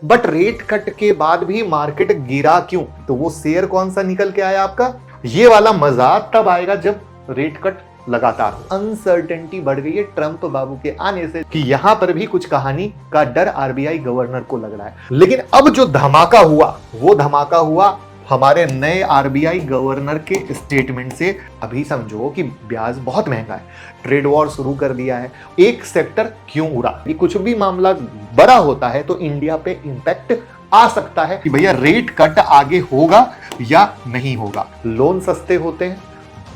But rate cut के बाद भी मार्केट गिरा क्यों? तो वो शेयर कौन सा निकल के आया आपका? ये वाला मजा तब आएगा जब रेट कट लगातार अनसर्टेनिटी बढ़ गई है ट्रंप बाबू के आने से कि यहां पर भी कुछ कहानी का डर आरबीआई गवर्नर को लग रहा है। लेकिन अब जो धमाका हुआ वो धमाका हुआ हमारे नए आरबीआई गवर्नर के स्टेटमेंट से। अभी समझो कि ब्याज बहुत महंगा है, ट्रेड वॉर शुरू कर दिया है, एक सेक्टर क्यों उड़ा? ये कुछ भी मामला बड़ा होता है तो इंडिया पे इंपैक्ट आ सकता है कि भैया रेट कट आगे होगा या नहीं होगा। लोन सस्ते होते हैं,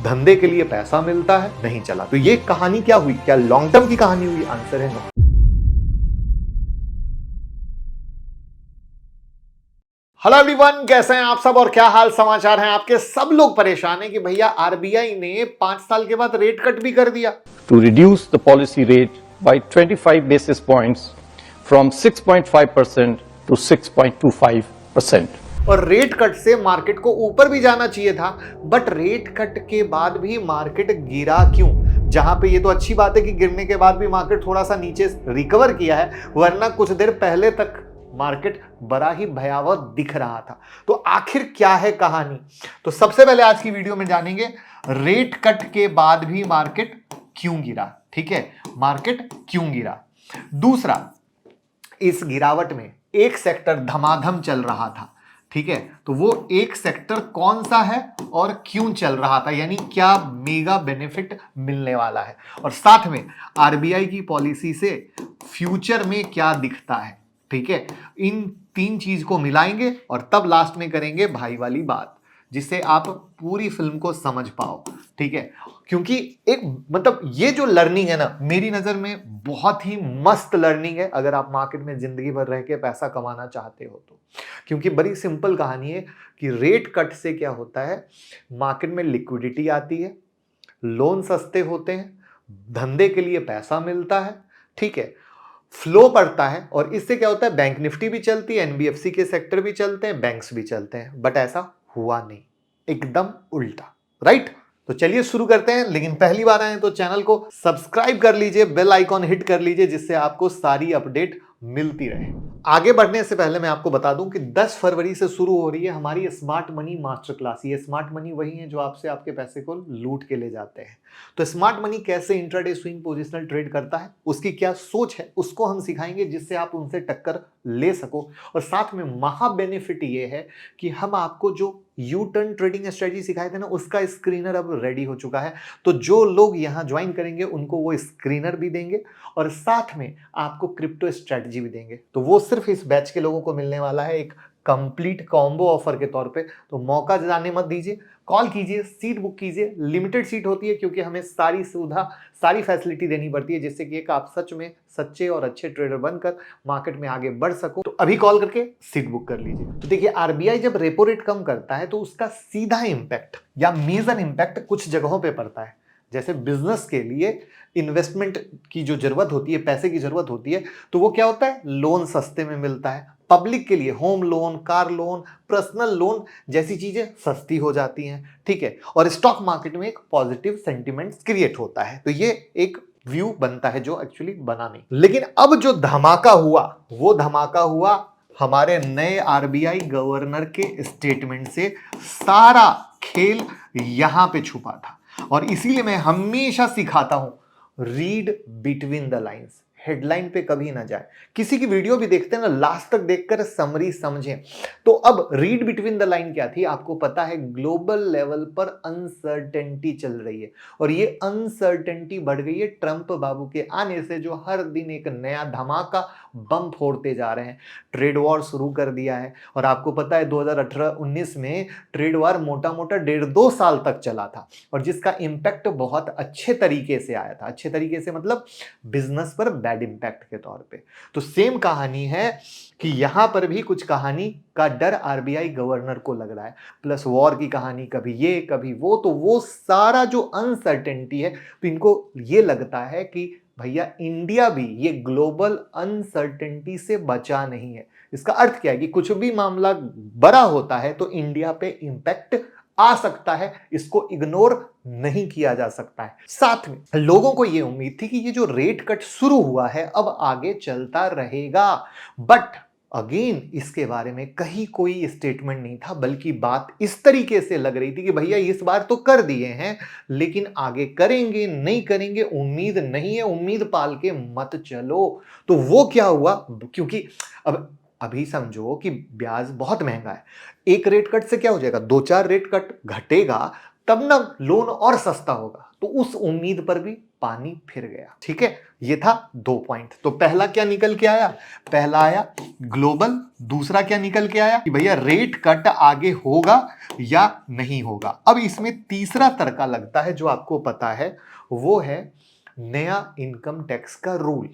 धंधे के लिए पैसा मिलता है, नहीं चला। तो ये कहानी क्या हुई? क्या लॉन्ग टर्म की कहानी हुई? आंसर है नो। हेलो एवरीवन, कैसे हैं आप सब और क्या हाल समाचार हैं आपके? सब लोग परेशान हैं कि भैया आरबीआई ने 5 साल के बाद रेट कट भी कर दिया। To reduce the policy rate by 25 basis points from 6.5% to 6.25%. और रेट कट से मार्केट को ऊपर भी जाना चाहिए था, बट रेट कट के बाद भी मार्केट गिरा क्यों? जहां पे ये तो अच्छी बात है कि गिरने के बाद भी मार्केट थोड़ा सा नीचे रिकवर किया है, वरना कुछ देर पहले तक मार्केट बड़ा ही भयावह दिख रहा था। तो आखिर क्या है कहानी? तो सबसे पहले आज की वीडियो में जानेंगे रेट कट के बाद भी मार्केट क्यों गिरा। ठीक है, मार्केट क्यों गिरा। दूसरा, इस गिरावट में एक सेक्टर धमाधम चल रहा था। ठीक है, तो वो एक सेक्टर कौन सा है और क्यों चल रहा था, यानी क्या मेगा बेनिफिट मिलने वाला है, और साथ में आरबीआई की पॉलिसी से फ्यूचर में क्या दिखता है। ठीक है, इन 3 चीज को मिलाएंगे और तब लास्ट में करेंगे भाई वाली बात, जिससे आप पूरी फिल्म को समझ पाओ। ठीक है, क्योंकि एक मतलब ये जो लर्निंग है ना, मेरी नजर में बहुत ही मस्त लर्निंग है अगर आप मार्केट में जिंदगी भर रह के पैसा कमाना चाहते हो तो। क्योंकि बड़ी सिंपल कहानी है कि रेट कट से क्या होता है, मार्केट में लिक्विडिटी आती है, लोन सस्ते होते हैं, धंधे के लिए पैसा मिलता है। ठीक है, फ्लो बढ़ता है और इससे क्या होता है, बैंक निफ्टी भी चलती है, एनबीएफसी के सेक्टर भी चलते हैं, बैंक्स भी चलते हैं। बट ऐसा हुआ नहीं, एकदम उल्टा। राइट? तो चलिए शुरू करते हैं। लेकिन पहली बार आए तो चैनल को सब्सक्राइब कर लीजिए, बेल आइकॉन हिट कर लीजिए, जिससे आपको सारी अपडेट मिलती रहे। आगे बढ़ने से पहले मैं आपको बता दूं कि 10 फरवरी से शुरू हो रही है हमारी स्मार्ट मनी मास्टर क्लास। ये स्मार्ट मनी वही है जो आपसे आपके पैसे को लूट के ले जाते हैं। तो स्मार्ट मनी कैसे इंट्राडे स्विंग पोजिशनल ट्रेड करता है, उसकी क्या सोच है, उसको हम सिखाएंगे, जिससे आप उनसे टक्कर ले सको। और साथ में महा बेनिफिट ये है कि हम आपको जो यू टर्न ट्रेडिंग स्ट्रेटजी सिखाए थे ना, उसका स्क्रीनर अब रेडी हो चुका है। तो जो लोग यहाँ ज्वाइन करेंगे उनको वो स्क्रीनर भी देंगे और साथ में आपको क्रिप्टो स्ट्रेटजी भी देंगे। तो वो सिर्फ इस बैच के लोगों को मिलने वाला है, एक कंप्लीट कॉम्बो ऑफर के तौर पे। तो मौका जाने मत दीजिए, कॉल कीजिए, सीट बुक कीजिए। लिमिटेड सीट होती है क्योंकि हमें सारी सुविधा, सारी फैसिलिटी देनी पड़ती है, जिससे कि एक आप सच में सच्चे और अच्छे ट्रेडर बनकर मार्केट में आगे बढ़ सको। तो अभी कॉल करके सीट बुक कर लीजिए। तो देखिए, आरबीआई जब रेपो रेट कम करता है तो उसका सीधा इंपैक्ट या मेजर इंपैक्ट कुछ जगहों पे पड़ता है। जैसे बिजनेस के लिए इन्वेस्टमेंट की जो जरूरत होती है, पैसे की जरूरत होती है, तो वो क्या होता है, लोन सस्ते में मिलता है। पब्लिक के लिए home loan, car loan, personal loan जैसी चीजें सस्ती हो जाती हैं। ठीक है, और स्टॉक मार्केट में एक पॉजिटिव सेंटिमेंट क्रिएट होता है। तो ये एक व्यू बनता है जो एक्चुअली बना नहीं। लेकिन अब जो धमाका हुआ वो धमाका हुआ हमारे नए आरबीआई गवर्नर के स्टेटमेंट से। सारा खेल यहां पे छुपा था और इसीलिए मैं हमेशा सिखाता हूं, read between the lines. Headline पे कभी ना जाए। किसी की वीडियो भी देखते हैं ना, लास्ट तक देखकर समरी समझें। तो अब रीड बिटवीन द लाइन क्या थी, आपको पता है, ग्लोबल लेवल पर अनसर्टेनिटी चल रही है और ये अनसर्टेनिटी बढ़ गई है ट्रंप बाबू के आने से, जो हर दिन एक नया धमाका बम फोड़ते जा रहे हैं। ट्रेड वॉर शुरू कर दिया है और आपको पता है 2018-19 में ट्रेड वॉर मोटा मोटा 1.5-2 साल तक चला था और जिसका इंपैक्ट बहुत अच्छे तरीके से आया था। अच्छे तरीके से मतलब बिजनेस पर बैड इंपैक्ट के तौर पे। तो सेम कहानी है कि यहां पर भी कुछ कहानी का डर आरबीआई गवर्नर को लग रहा है, प्लस वॉर की कहानी, कभी ये कभी वो। तो वो सारा जो अनसर्टेनिटी है, तो इनको ये लगता है कि भैया इंडिया भी ये ग्लोबल अनसर्टेनिटी से बचा नहीं है। इसका अर्थ क्या है कि कुछ भी मामला बड़ा होता है तो इंडिया पे इंपैक्ट आ सकता है, इसको इग्नोर नहीं किया जा सकता है। साथ में लोगों को यह उम्मीद थी कि ये जो रेट कट शुरू हुआ है अब आगे चलता रहेगा, बट अगेन इसके बारे में कहीं कोई स्टेटमेंट नहीं था, बल्कि बात इस तरीके से लग रही थी कि भैया इस बार तो कर दिए हैं, लेकिन आगे करेंगे नहीं करेंगे उम्मीद नहीं है, उम्मीद पाल के मत चलो। तो वो क्या हुआ, क्योंकि अब अभी समझो कि ब्याज बहुत महंगा है, एक रेट कट से क्या हो जाएगा, 2-4 रेट कट घटेगा तब ना लोन और सस्ता होगा, तो उस उम्मीद पर भी पानी फिर गया। ठीक है, ये था 2 पॉइंट। तो पहला क्या निकल के आया, पहला आया ग्लोबल, दूसरा क्या निकल के आया कि भैया रेट कट आगे होगा या नहीं होगा। अब इसमें तीसरा तड़का लगता है जो आपको पता है, वो है नया इनकम टैक्स का रूल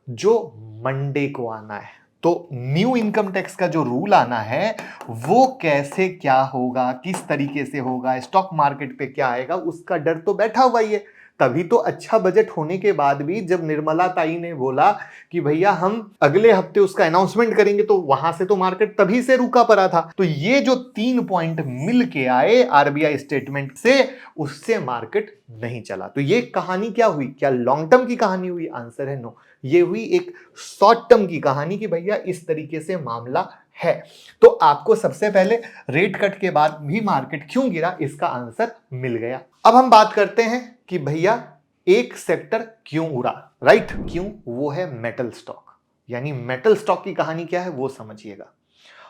जो मंडे को आना है। तो न्यू इनकम टैक्स का जो रूल आना है वो कैसे क्या होगा, किस तरीके से होगा, स्टॉक मार्केट पे क्या आएगा, उसका डर तो बैठा हुआ ही है। तभी तो अच्छा बजट होने के बाद भी जब निर्मला ताई ने बोला कि भैया हम अगले हफ्ते उसका अनाउंसमेंट करेंगे, तो वहां से तो मार्केट तभी से रुका पड़ा था। तो ये जो 3 पॉइंट मिल के आए आरबीआई स्टेटमेंट से, उससे मार्केट नहीं चला। तो ये कहानी क्या हुई, क्या लॉन्ग टर्म की कहानी हुई, आंसर है नो। ये हुई एक शॉर्ट टर्म की कहानी कि भैया इस तरीके से मामला है। तो आपको सबसे पहले रेट कट के बाद भी मार्केट क्यों गिरा, इसका आंसर मिल गया। अब हम बात करते हैं कि भैया एक सेक्टर क्यों उड़ा, राइट, क्यों, वो है मेटल स्टॉक। यानी मेटल स्टॉक की कहानी क्या है वो समझिएगा।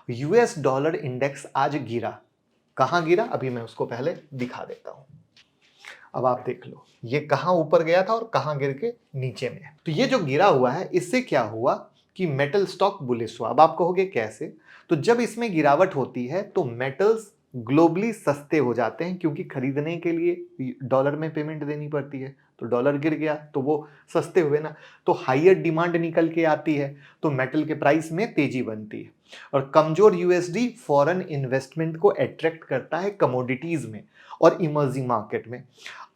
यूएस डॉलर इंडेक्स आज गिरा, कहां गिरा अभी मैं उसको पहले दिखा देता हूं। अब आप देख लो ये कहां ऊपर गया था और कहां गिर के नीचे में है। तो ये जो गिरा हुआ है इससे क्या हुआ कि मेटल स्टॉक बुलिश हुआ। अब आप कहोगे कैसे, तो जब इसमें गिरावट होती है तो मेटल्स ग्लोबली सस्ते हो जाते हैं, क्योंकि खरीदने के लिए डॉलर में पेमेंट देनी पड़ती है। तो डॉलर गिर गया तो वो सस्ते हुए ना, तो हाईयर डिमांड निकल के आती है, तो मेटल के प्राइस में तेजी बनती है। और कमजोर यूएसडी फॉरेन इन्वेस्टमेंट को अट्रैक्ट करता है कमोडिटीज में और इमर्जिंग मार्केट में।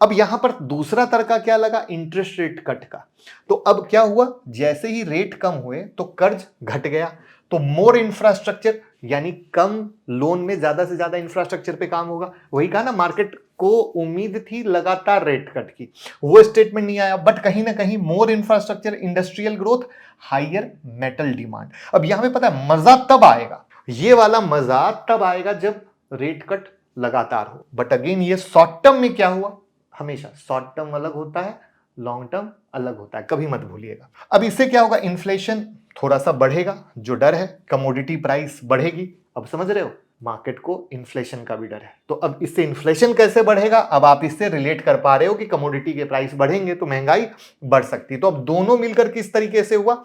अब यहां पर दूसरा तड़का क्या लगा, इंटरेस्ट रेट कट का। तो अब क्या हुआ, जैसे ही रेट कम हुए तो कर्ज घट गया, तो मोर इंफ्रास्ट्रक्चर, यानी कम लोन में ज्यादा से ज्यादा इंफ्रास्ट्रक्चर पे काम होगा। वही कहा ना, मार्केट को उम्मीद थी लगातार रेट कट की, वो स्टेटमेंट नहीं आया, बट कहीं ना कहीं more infrastructure, industrial growth, higher metal demand. अब यहां पे पता है मजा तब आएगा, ये वाला मजा तब आएगा जब रेट कट लगातार हो। बट अगेन ये शॉर्ट टर्म में क्या हुआ, हमेशा शॉर्ट टर्म अलग होता है, लॉन्ग टर्म अलग होता है, कभी मत भूलिएगा। अब इससे क्या होगा, इन्फ्लेशन थोड़ा सा बढ़ेगा, जो डर है, कमोडिटी प्राइस बढ़ेगी। अब समझ रहे हो, मार्केट को इन्फ्लेशन का भी डर है। तो अब इससे इन्फ्लेशन कैसे बढ़ेगा, अब आप इससे रिलेट कर पा रहे हो कि कमोडिटी के प्राइस बढ़ेंगे तो महंगाई बढ़ सकती है। तो अब दोनों मिलकर किस तरीके से हुआ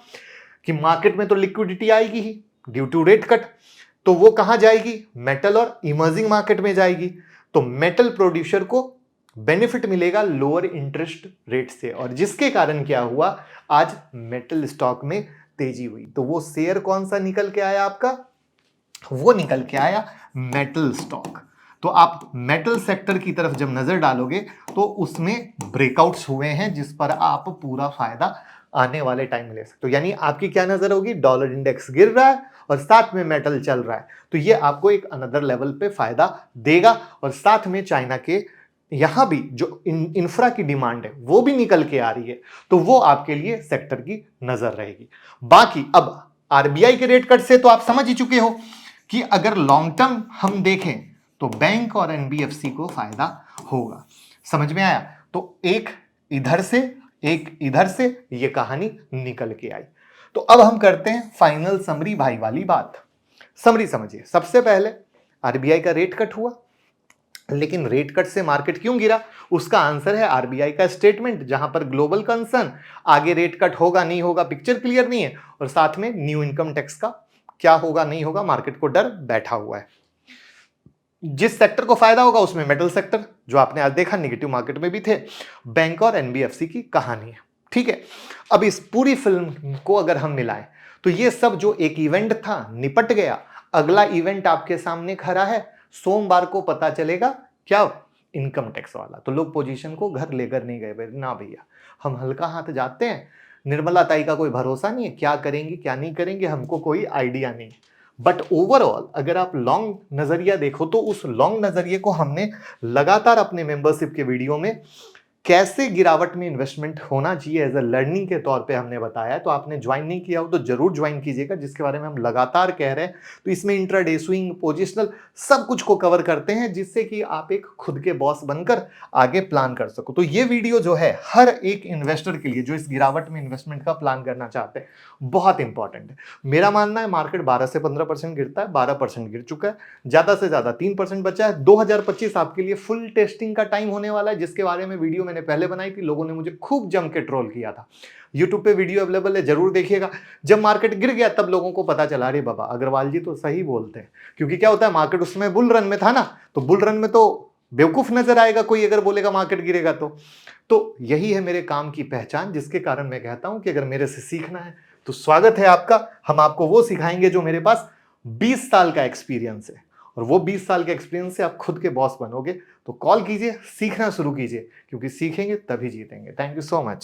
कि मार्केट में तो लिक्विडिटी आएगी ही ड्यू टू रेट कट, तो वो कहां जाएगी, मेटल और इमर्जिंग मार्केट में जाएगी। तो मेटल प्रोड्यूसर को बेनिफिट मिलेगा लोअर इंटरेस्ट रेट से, और जिसके कारण क्या हुआ, आज मेटल स्टॉक में तेजी हुई। तो वो शेयर कौन सा निकल के आया आपका, वो निकल के आया मेटल स्टॉक। तो आप मेटल सेक्टर की तरफ जब नजर डालोगे तो उसमें ब्रेकआउट्स हुए हैं, जिस पर आप पूरा फायदा आने वाले टाइम में ले सकते हो। यानी आपकी क्या नजर होगी, डॉलर इंडेक्स गिर रहा है और साथ में मेटल चल रहा है, तो ये आपको एक अनदर लेवल पे फायदा देगा। और साथ में चाइना के यहां भी जो इंफ्रा की डिमांड है वो भी निकल के आ रही है, तो वो आपके लिए सेक्टर की नजर रहेगी। बाकी अब आरबीआई के रेट कट से तो आप समझ ही चुके हो कि अगर लॉन्ग टर्म हम देखें तो बैंक और एनबीएफसी को फायदा होगा। समझ में आया, तो एक इधर से एक इधर से ये कहानी निकल के आई। तो अब हम करते हैं फाइनल समरी भाई वाली बात। समरी समझिए, सबसे पहले आरबीआई का रेट कट हुआ, लेकिन रेट कट से मार्केट क्यों गिरा, उसका आंसर है आरबीआई का स्टेटमेंट, जहां पर ग्लोबल कंसर्न, आगे रेट कट होगा नहीं होगा पिक्चर क्लियर नहीं है, और साथ में न्यू इनकम टैक्स का क्या होगा नहीं होगा, मार्केट को डर बैठा हुआ है। जिस सेक्टर को फायदा होगा उसमें मेटल सेक्टर, जो आपने आज देखा नेगेटिव मार्केट में भी थे, बैंक और एनबीएफसी की कहानी है। ठीक है, अब इस पूरी फिल्म को अगर हम मिलाएं तो ये सब जो एक इवेंट था निपट गया, अगला इवेंट आपके सामने खड़ा है, सोमवार को पता चलेगा क्या, इनकम टैक्स वाला। तो लोग पोजीशन को घर लेकर नहीं गए ना भैया, हम हल्का हाथ जाते हैं, निर्मला ताई का कोई भरोसा नहीं है, क्या करेंगी क्या नहीं करेंगे हमको कोई आइडिया नहीं। बट ओवरऑल अगर आप लॉन्ग नजरिया देखो तो उस लॉन्ग नजरिए को हमने लगातार अपने मेंबरशिप के वीडियो में कैसे गिरावट में इन्वेस्टमेंट होना चाहिए एज अ लर्निंग के तौर पे हमने बताया है। तो आपने ज्वाइन नहीं किया हो तो जरूर ज्वाइन कीजिएगा, जिसके बारे में हम लगातार कह रहे हैं। तो इसमें इंट्राडे, स्विंग, पोजिशनल सब कुछ को कवर करते हैं, जिससे कि आप एक खुद के बॉस बनकर आगे प्लान कर सको। तो ये वीडियो जो है हर एक इन्वेस्टर के लिए जो इस गिरावट में इन्वेस्टमेंट का प्लान करना चाहते हैं, बहुत इंपॉर्टेंट है। मेरा मानना है मार्केट 12 से 15% गिरता है, 12% गिर चुका है, ज्यादा से ज्यादा 3% बचा है। 2025 आपके लिए फुल टेस्टिंग का टाइम होने वाला है, जिसके बारे में वीडियो मैंने पहले बनाई थी। लोगों ने मुझे खूब जम के ट्रोल किया था। YouTube पे वीडियो अवेलेबल है, जरूर देखिएगा। जब मार्केट गिर गया तब लोगों को पता चला, अरे बाबा अग्रवाल जी तो सही बोलते हैं। क्योंकि क्या होता है, मार्केट उस समय बुल रन में था ना, तो बुल रन में तो बेवकूफ नजर आएगा कोई अगर बोलेगा मार्केट गिरेगा तो यही है मेरे काम की पहचान, जिसके कारण मैं कहता हूं कि अगर मेरे से सीखना है तो स्वागत है आपका। हम आपको वो सिखाएंगे जो मेरे पास 20 साल का एक्सपीरियंस है, और वो 20 साल के एक्सपीरियंस से आप खुद के बॉस बनोगे। तो कॉल कीजिए, सीखना शुरू कीजिए, क्योंकि सीखेंगे तभी जीतेंगे। Thank you so much.